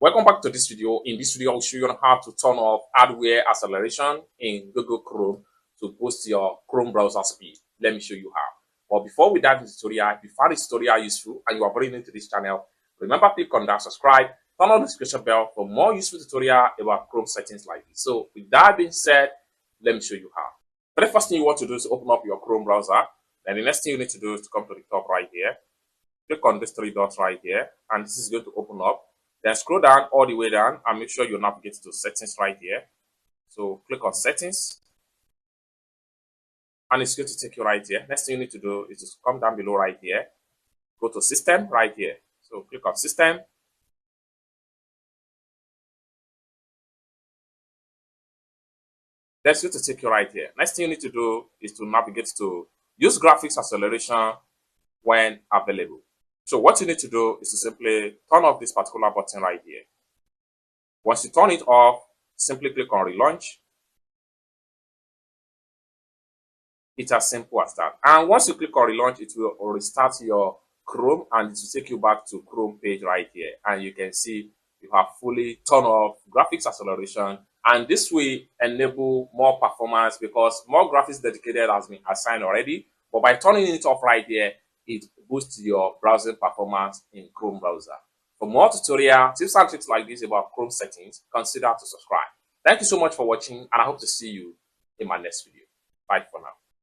Welcome back to this video. In this video, I'll show you on how to turn off hardware acceleration in Google Chrome to boost your Chrome browser speed. Let me show you how. But before we dive into the tutorial, if you found this tutorial useful and you are very new to this channel, remember click on that subscribe, turn on the notification bell for more useful tutorial about Chrome settings like this. So with that being said, let me show you how. The very first thing you want to do is open up your Chrome browser. Then the next thing you need to do is to come to the top right here. Click on these three dots right here, and this is going to open up. Then scroll down all the way down and make sure you navigate to settings right here. So click on settings, and it's going to take you right here. Next thing you need to do is to come down below right here, go to system right here. So click on system. That's going to take you right here. Next thing you need to do is to navigate to use graphics acceleration when available. So what you need to do is to simply turn off this particular button right here. Once you turn it off, simply click on relaunch. It's as simple as that. And once you click on relaunch, it will restart your Chrome and it will take you back to Chrome page right here. And you can see you have fully turned off graphics acceleration. And this will enable more performance because more graphics dedicated has been assigned already. But by turning it off right here, it boosts your browsing performance in Chrome browser. For more tutorial tips and tricks like this about Chrome settings, consider to subscribe. Thank you so much for watching, and I hope to see you in my next video. Bye for now.